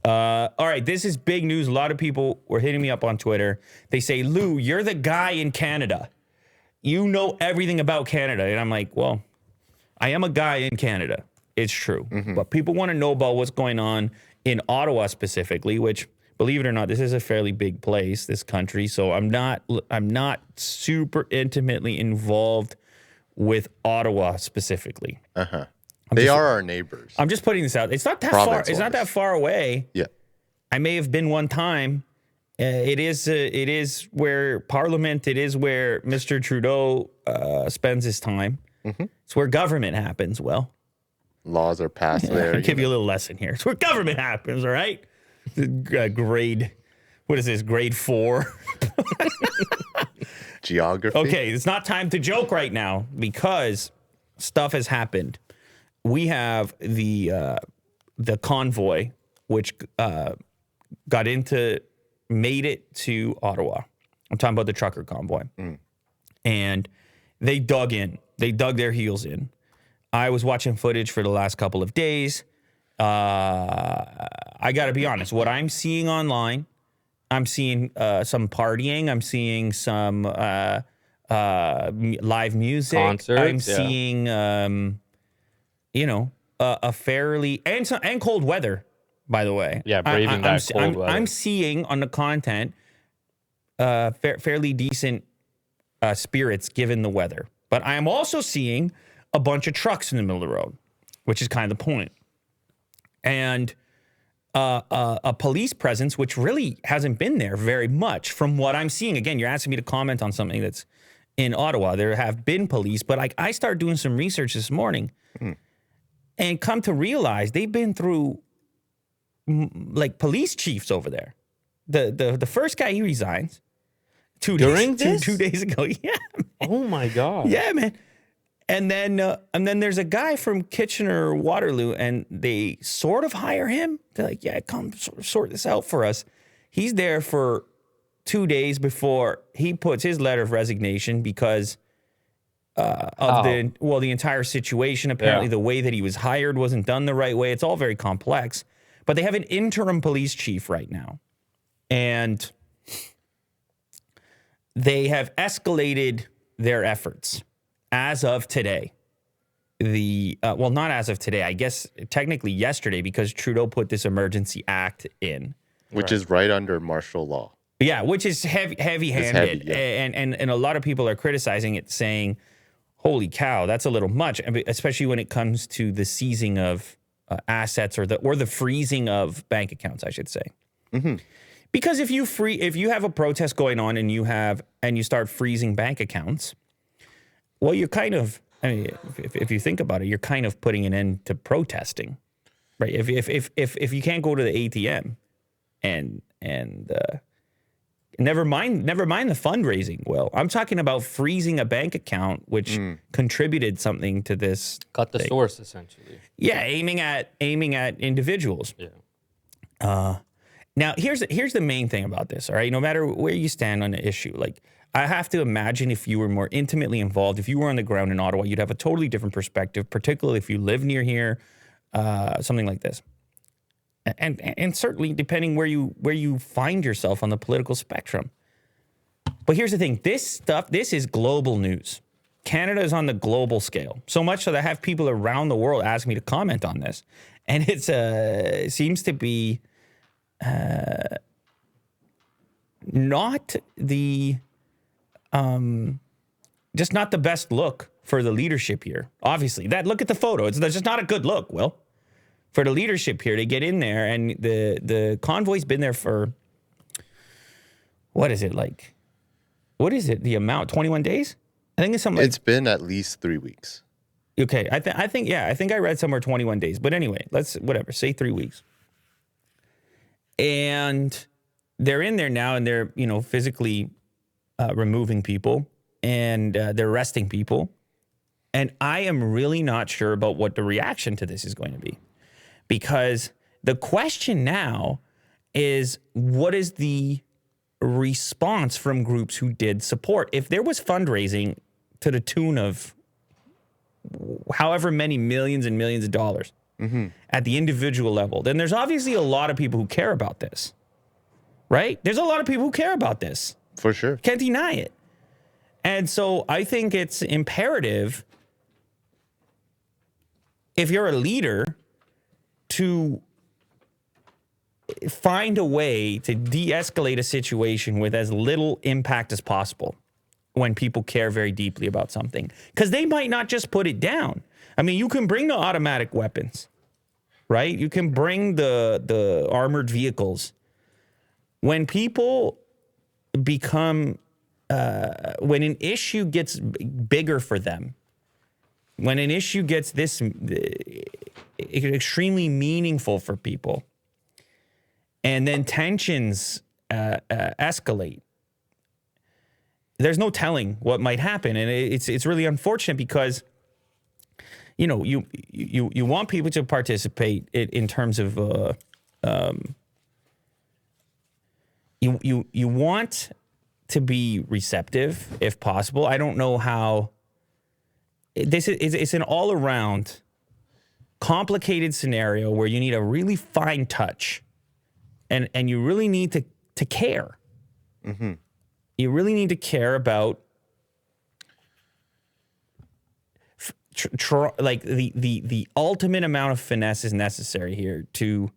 All right, this is big news. A lot of people were hitting me up on Twitter. They say, Lou, you're the guy in Canada. You know everything about Canada. And I'm like, well, I am a guy in Canada. It's true. But people want to know about what's going on in Ottawa specifically, which, believe it or not, this is a fairly big place, this country. So I'm not super intimately involved with Ottawa specifically. They are our neighbors. I'm just putting this out. It's not that far. It's not that far away. Yeah. I may have been one time. It is where Parliament. It is where Mr. Trudeau spends his time. It's where government happens. Well, laws are passed there. I'll give you a little lesson here. It's where government happens. All right. Grade. What is this? Grade 4. Geography. Okay, it's not time to joke right now because stuff has happened. We have the Convoy, which made it to Ottawa. I'm talking about the trucker convoy. And they dug their heels in. I was watching footage for the last couple of days. I got to be honest. What I'm seeing online, I'm seeing some partying. I'm seeing some live music. Concerts, I'm seeing, a fairly and cold weather. By the way, yeah, braving that cold weather. I'm seeing on the content fairly decent spirits given the weather, but I am also seeing a bunch of trucks in the middle of the road, which is kind of the point. And a police presence, which really hasn't been there very much from what I'm seeing. Again, you're asking me to comment on something that's in Ottawa. There have been police, but I started doing some research this morning and come to realize they've been through like police chiefs over there. The first guy, he resigns 2 days, two days ago. Yeah. Man. Oh my God. Yeah, man. And then there's a guy from Kitchener Waterloo, and they sort of hire him. They're like, yeah, come sort this out for us. He's there for 2 days before he puts his letter of resignation because of the entire situation. Apparently, the way that he was hired wasn't done the right way. It's all very complex. But they have an interim police chief right now, and they have escalated their efforts. As of today, not as of today, I guess technically yesterday, because Trudeau put this emergency act in. Which is right under martial law. Yeah, which is heavy-handed. Yeah. And a lot of people are criticizing it, saying, holy cow, that's a little much, especially when it comes to the seizing of assets or the freezing of bank accounts, I should say. Because if you have a protest going on and you start freezing bank accounts, well, you're kind of, if you think about it, you're kind of putting an end to protesting, right? If you can't go to the ATM and never mind the fundraising. Well, I'm talking about freezing a bank account, which contributed something to this. Cut the source, essentially. Yeah, aiming at individuals. Yeah. Now, here's the main thing about this, all right? No matter where you stand on the issue, like, I have to imagine if you were more intimately involved, if you were on the ground in Ottawa, you'd have a totally different perspective, particularly if you live near here, something like this. And certainly depending where you find yourself on the political spectrum. But here's the thing, this is global news. Canada is on the global scale, so much so that I have people around the world ask me to comment on this. And it seems to be not the... just not the best look for the leadership here. Obviously, look at the photo. It's just not a good look. Well, for the leadership here to get in there, and the convoy's been there for, what is it like? What is it? The amount? 21 days? I think it's something. It's been at least 3 weeks. Okay, I think I read somewhere 21 days. But anyway, say 3 weeks. And they're in there now, and they're physically removing people, and they're arresting people. And I am really not sure about what the reaction to this is going to be. Because the question now is, what is the response from groups who did support? If there was fundraising to the tune of however many millions and millions of dollars, at the individual level, then there's obviously a lot of people who care about this, right? There's a lot of people who care about this. For sure. Can't deny it. And so I think it's imperative, if you're a leader, to find a way to de-escalate a situation with as little impact as possible when people care very deeply about something. Because they might not just put it down. I mean, you can bring the automatic weapons, right? You can bring the armored vehicles. When people become, when an issue gets bigger for them, when an issue gets this extremely meaningful for people, and then tensions escalate, there's no telling what might happen. And it's really unfortunate because, you know, you want people to participate in terms of, you want to be receptive if possible. I don't know how. It's an all-around complicated scenario where you need a really fine touch, and you really need to care. Mm-hmm. You really need to care about like the ultimate amount of finesse is necessary here to,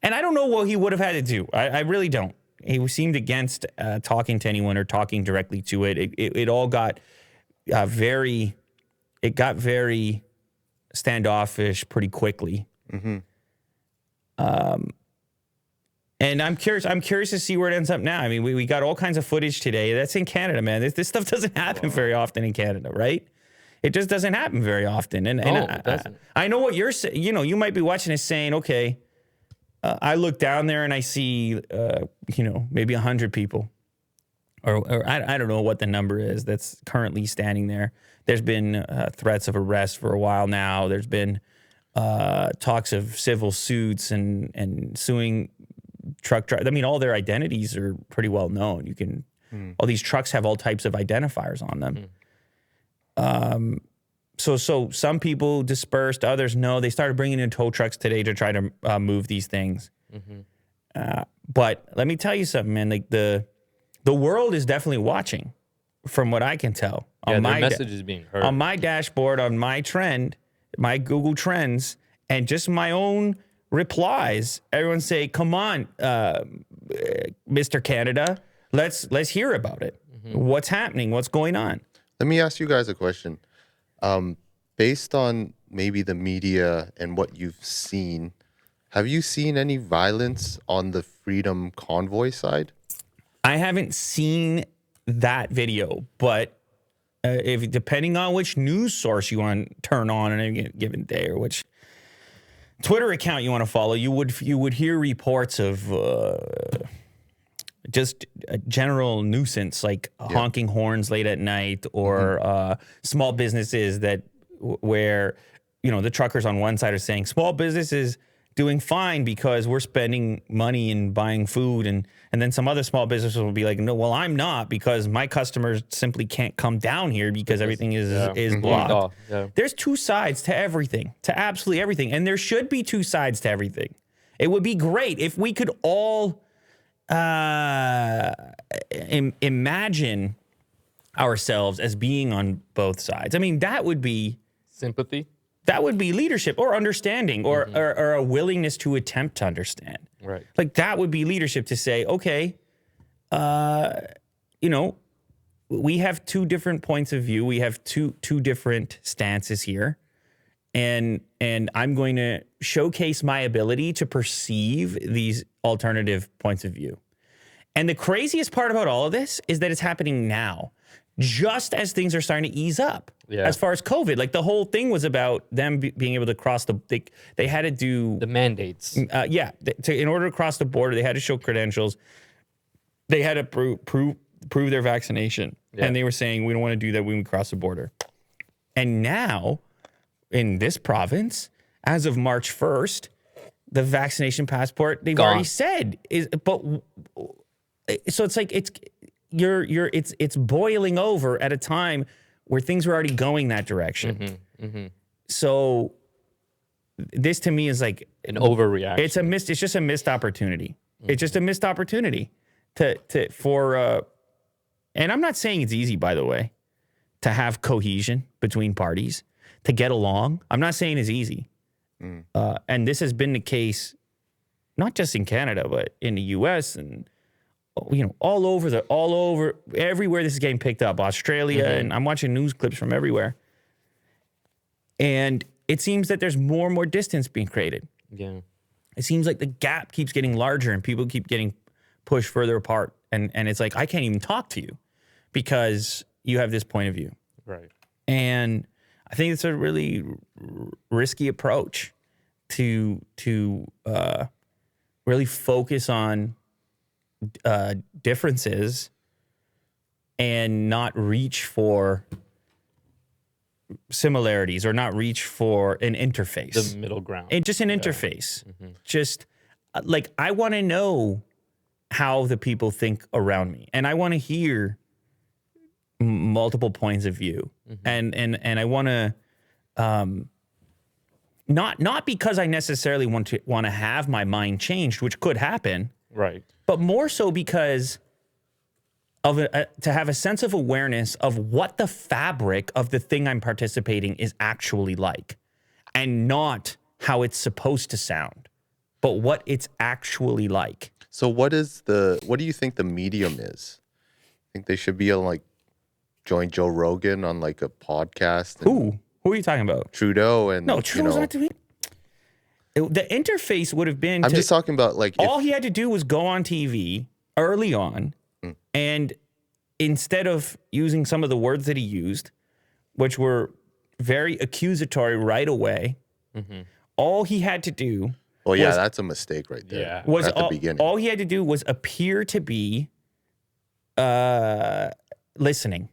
and I don't know what he would have had to do. I really don't. He seemed against talking to anyone or talking directly to it. It all got very standoffish pretty quickly. Mm-hmm. And I'm curious to see where it ends up now. I mean, we got all kinds of footage today. That's in Canada, man. This stuff doesn't happen very often in Canada, right? It just doesn't happen very often. And I know what you're saying. You know, you might be watching this saying, okay, I look down there and I see, maybe 100 people. Or I don't know what the number is that's currently standing there. There's been threats of arrest for a while now. There's been talks of civil suits and suing truck drivers. I mean, all their identities are pretty well known. You can, all these trucks have all types of identifiers on them. So some people dispersed, others no. They started bringing in tow trucks today to try to move these things. Mm-hmm. But let me tell you something, man. Like the world is definitely watching, from what I can tell. Yeah, their message is being heard. On my dashboard, on my Google Trends, and just my own replies, everyone say, "Come on, Mr. Canada, let's hear about it. Mm-hmm. What's happening? What's going on?" Let me ask you guys a question. Based on maybe the media and what you've seen, have you seen any violence on the Freedom Convoy side? I haven't seen that video, but if depending on which news source you want to turn on in any given day, or which Twitter account you want to follow, you would hear reports of just a general nuisance, like honking horns late at night, or small businesses where the truckers on one side are saying small businesses doing fine because we're spending money and buying food, and then some other small businesses will be like, no, well, I'm not, because my customers simply can't come down here because everything is blocked. Yeah. There's two sides to everything, to absolutely everything, and there should be two sides to everything. It would be great if we could all imagine ourselves as being on both sides. I mean, that would be sympathy. That would be leadership, or understanding, or a willingness to attempt to understand. Right. Like, that would be leadership, to say, okay, we have two different points of view. We have two different stances here. And I'm going to showcase my ability to perceive these alternative points of view. And the craziest part about all of this is that it's happening now, just as things are starting to ease up. Yeah. As far as COVID, like, the whole thing was about them being able to cross they had to do the mandates. In order to cross the border, they had to show credentials. They had to prove their vaccination. Yeah. And they were saying, we don't want to do that when we cross the border. And now, in this province, as of March 1st, the vaccination passport, they've already said so it's like it's boiling over at a time where things were already going that direction. Mm-hmm, mm-hmm. So this to me is like An overreaction. It's just a missed opportunity. It's just a missed opportunity for. And I'm not saying it's easy, by the way, to have cohesion between parties, to get along. I'm not saying it's easy. And this has been the case, not just in Canada, but in the U.S. and all over everywhere this is getting picked up. Australia, and I'm watching news clips from everywhere. And it seems that there's more and more distance being created. Yeah. It seems like the gap keeps getting larger and people keep getting pushed further apart. And it's like, I can't even talk to you because you have this point of view. Right. And I think it's a really risky approach to really focus on differences and not reach for similarities or not reach for an interface. The middle ground. And just an interface. Just like, I want to know how the people think around me. And I want to hear multiple points of view. And I want to, not because I necessarily want to have my mind changed, which could happen. Right. But more so because of to have a sense of awareness of what the fabric of the thing I'm participating is actually like, and not how it's supposed to sound, but what it's actually like. So what do you think the medium is? I think they should be on like join Joe Rogan on like a podcast. Who are you talking about? Trudeau and No, Trudeau's not doing. The interface would have been. I'm just talking about like all he had to do was go on TV early on, and instead of using some of the words that he used, which were very accusatory right away, all he had to do. Well, yeah, that's a mistake right there. Yeah. Was at the beginning. All he had to do was appear to be listening.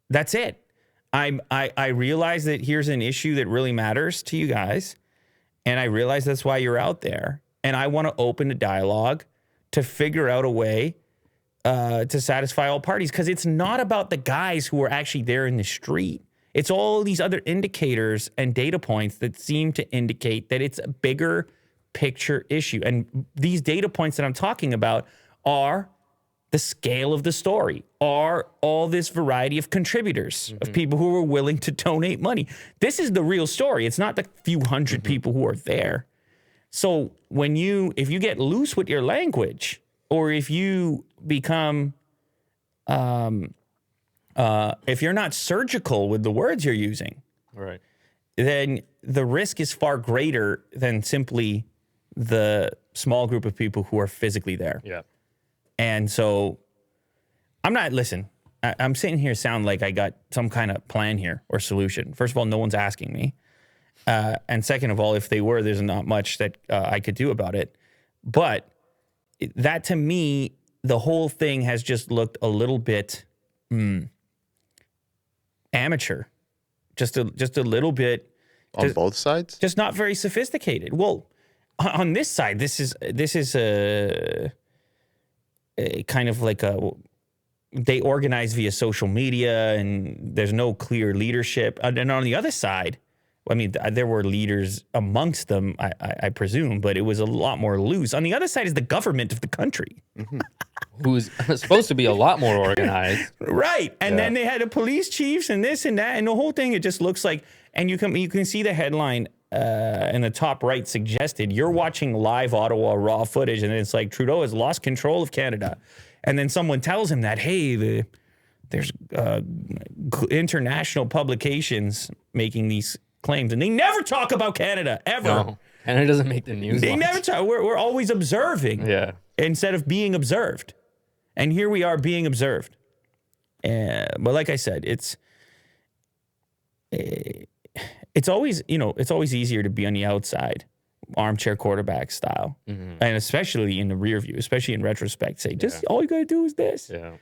That's it. I realize that here's an issue that really matters to you guys. And I realize that's why you're out there. And I want to open a dialogue to figure out a way to satisfy all parties. Because it's not about the guys who are actually there in the street. It's all these other indicators and data points that seem to indicate that it's a bigger picture issue. And these data points that I'm talking about are the scale of the story, are all this variety of contributors, of people who are willing to donate money. This is the real story. It's not the few hundred people who are there. So if you get loose with your language, or if you become, if you're not surgical with the words you're using, Right. then the risk is far greater than simply the small group of people who are physically there. Yeah. And so I'm sitting here sound like I got some kind of plan here or solution. First of all, no one's asking me. And second of all, if they were, there's not much that I could do about it. But that to me, the whole thing has just looked a little bit amateur. Just a little bit. On both sides? Just not very sophisticated. Well, on this side, this is a kind of like they organize via social media and there's no clear leadership. And on the other side, I mean, there were leaders amongst them, I presume, but it was a lot more loose. On the other side is the government of the country. Who's supposed to be a lot more organized. Right. And then they had the police chiefs and this and that. And the whole thing, it just looks like, and you can see the headline in the top right suggested, you're watching live Ottawa raw footage. And it's like, Trudeau has lost control of Canada. And then someone tells him that, hey, there's international publications making these claims. And they never talk about Canada, ever. No. And it doesn't make the news. They much. never talk. We're always observing. Yeah. Instead of being observed. And here we are being observed. But like I said, it's always easier to be on the outside, armchair quarterback style. And especially in the rear view, especially in retrospect, say, just all you got to do is this. Yeah.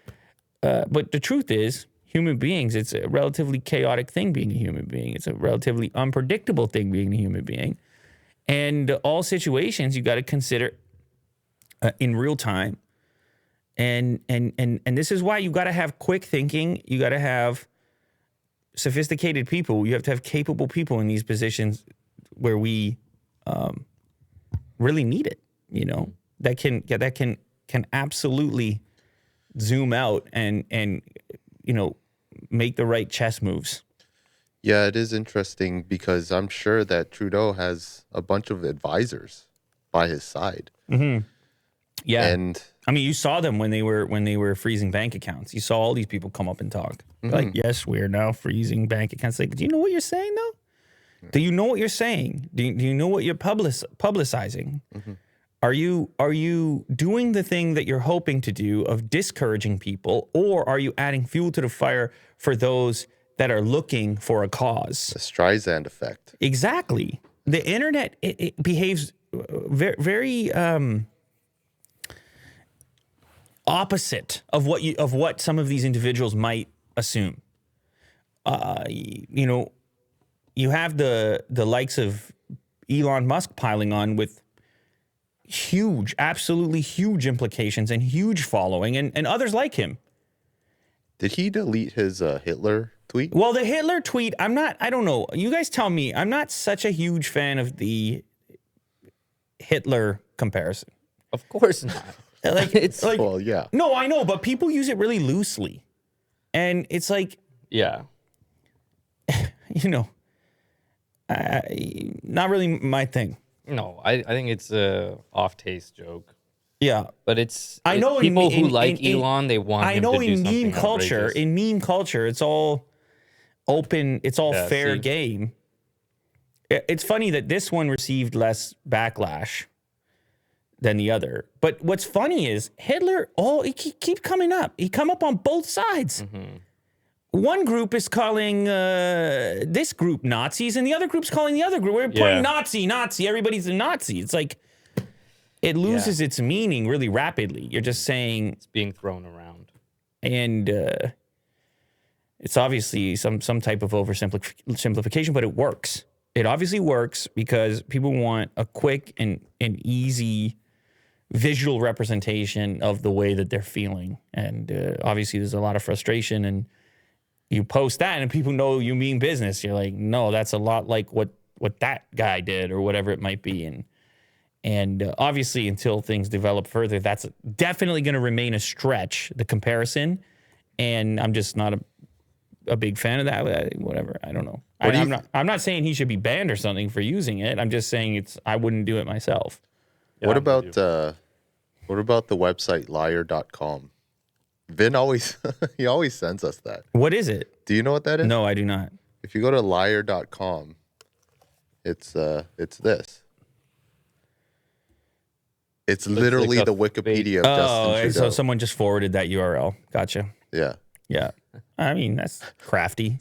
But the truth is, human beings, it's a relatively chaotic thing being a human being. It's a relatively unpredictable thing being a human being. And all situations you got to consider in real time. And this is why you got to have quick thinking. You got to have sophisticated people. You have to have capable people in these positions where we really need it. You know, that can absolutely zoom out and you know, make the right chess moves. Yeah, it is interesting because I'm sure that Trudeau has a bunch of advisors by his side. Yeah. And I mean, you saw them when they were freezing bank accounts. You saw all these people come up and talk. Like, yes, we're now freezing bank accounts. Like, do you know what you're saying, though? Do you know what you're saying? Do you know what you're publicizing? Are you doing the thing that you're hoping to do of discouraging people, or are you adding fuel to the fire for those that are looking for a cause? the Streisand effect. Exactly. The internet it behaves very, very opposite of what some of these individuals might assume. You know, you have the likes of Elon Musk piling on with huge, absolutely huge implications and huge following, and others like him. Did he delete his Hitler tweet? Well, the Hitler tweet, I don't know. You guys tell me. I'm not such a huge fan of the Hitler comparison. Of course not. Like, It's like, Well, yeah. no, I know, but people use it really loosely. And it's like, yeah. you know, not really my thing. No, I think it's a off taste joke. Yeah. But it's I know people in- who like in- Elon, they want I him know to do in something meme culture, outrageous. it's all open, it's all Yeah, fair see? game. It's funny that this one received less backlash than the other. But what's funny is Hitler, he keep coming up. He come up on both sides. One group is calling this group Nazis, and the other group's calling the other group. We're playing Nazi. Everybody's a Nazi. It's like it loses its meaning really rapidly. You're just saying, It's being thrown around. and it's obviously some type of oversimplification, but it works. It obviously works because people want a quick and easy visual representation of the way that they're feeling. And obviously there's a lot of frustration, and you post that and people know you mean business. You're like, no, that's a lot like what that guy did or whatever it might be. And obviously until things develop further, that's definitely going to remain a stretch, the comparison. And I'm just not a big fan of that. Whatever. I don't know. I'm not saying he should be banned or something for using it. I'm just saying I wouldn't do it myself. Yeah, What I'm with about the website liar.com? Vin always he always sends us that. What is it? Do you know what that is? No, I do not. If you go to liar.com, it's this. It's literally like a the Wikipedia of Justin Trudeau. So someone just forwarded that URL. Gotcha. Yeah. Yeah. I mean, that's crafty.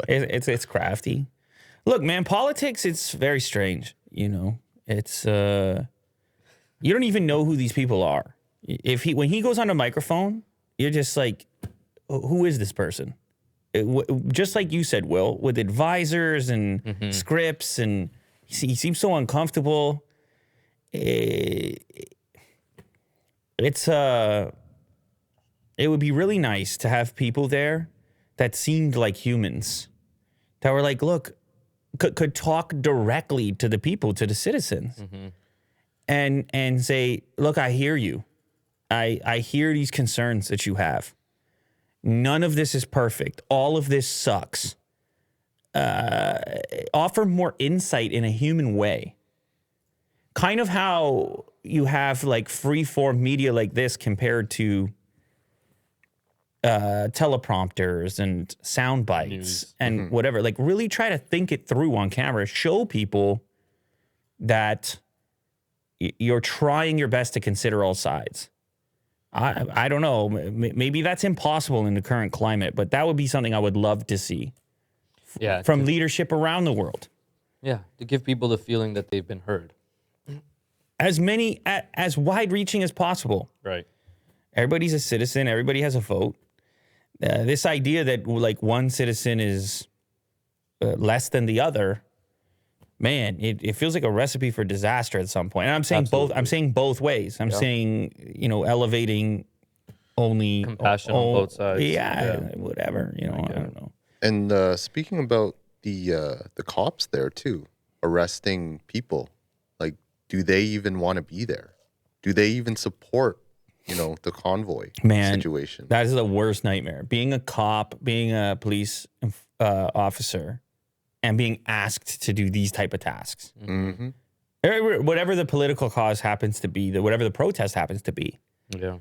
It's crafty. Look, man, politics, it's very strange. You know, it's you don't even know who these people are. When he goes on a microphone, you're just like, who is this person? Just like you said, Will, with advisors and scripts, and he seems so uncomfortable. It would be really nice to have people there that seemed like humans, that were like, look, could talk directly to the people, to the citizens, and say, look, I hear you. I hear these concerns that you have. None of this is perfect. All of this sucks. Offer more insight in a human way. Kind of how you have like free-form media like this compared to teleprompters and sound bites and whatever. Like, really try to think it through on camera. Show people that you're trying your best to consider all sides. I don't know. Maybe that's impossible in the current climate, but that would be something I would love to see from leadership around the world. Yeah, to give people the feeling that they've been heard. As wide-reaching as possible. Right. Everybody's a citizen. Everybody has a vote. This idea that like one citizen is less than the other, man, it feels like a recipe for disaster at some point. And I'm saying both. I'm saying both ways. I'm saying, elevating only Compassion on both sides. Yeah, whatever. I don't know. And speaking about the cops there too, arresting people, like, do they even want to be there? Do they even support, the convoy situation? That is the worst nightmare. Being a cop, being a police officer, and being asked to do these type of tasks. Mm-hmm. Whatever the political cause happens to be, whatever the protest happens to be. Yeah.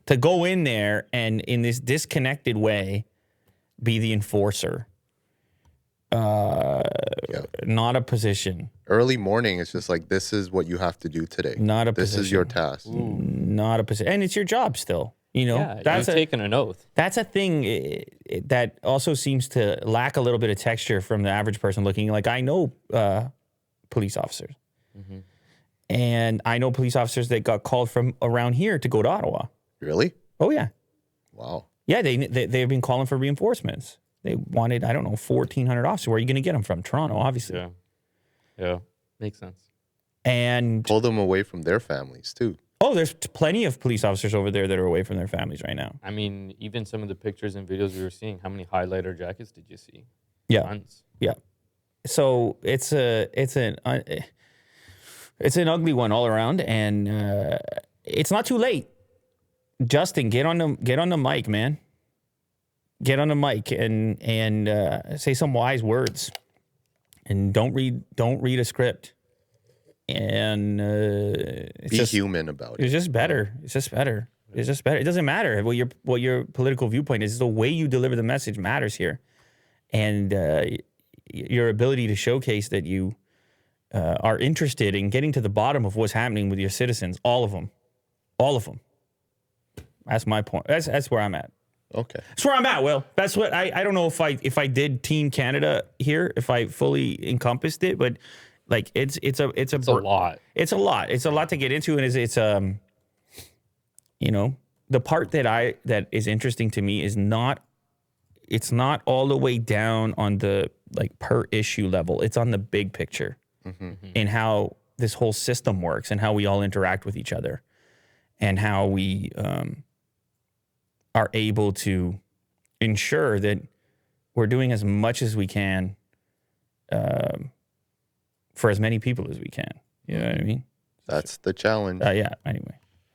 To go in there and in this disconnected way be the enforcer. Not a position. Early morning, it's just like, this is what you have to do today. Not a This position. is your task. Not a position. And it's your job still. Yeah, that's you've taken an oath. That's a thing that also seems to lack a little bit of texture from the average person looking. Like, I know police officers. Mm-hmm. And I know police officers that got called from around here to go to Ottawa. Really? Oh, yeah. Wow. Yeah, they've been calling for reinforcements. They wanted, 1,400 officers. Where are you going to get them from? Toronto, obviously. Yeah. Yeah. Makes sense. And pull them away from their families, too. Oh, there's plenty of police officers over there that are away from their families right now. I mean, even some of the pictures and videos we were seeing, how many highlighter jackets did you see? Yeah. Tons. Yeah. So it's an ugly one all around, and it's not too late. Justin, get on the mic, man. Get on the mic and say some wise words, and don't read a script. And be human about it. It's just better. It's just better. It doesn't matter what your political viewpoint is. The way you deliver the message matters here, and your ability to showcase that you are interested in getting to the bottom of what's happening with your citizens. All of them. That's my point. That's where I'm at. Okay. That's where I'm at, Will. That's what I don't know if I did Team Canada here, if I fully encompassed it, but like it's a lot. It's a lot. It's a lot to get into, and it's the part that is interesting to me is not all the way down on the like per issue level. It's on the big picture in how this whole system works and how we all interact with each other and how we are able to ensure that we're doing as much as we can for as many people as we can. You know what I mean? That's the challenge. Yeah. Anyway.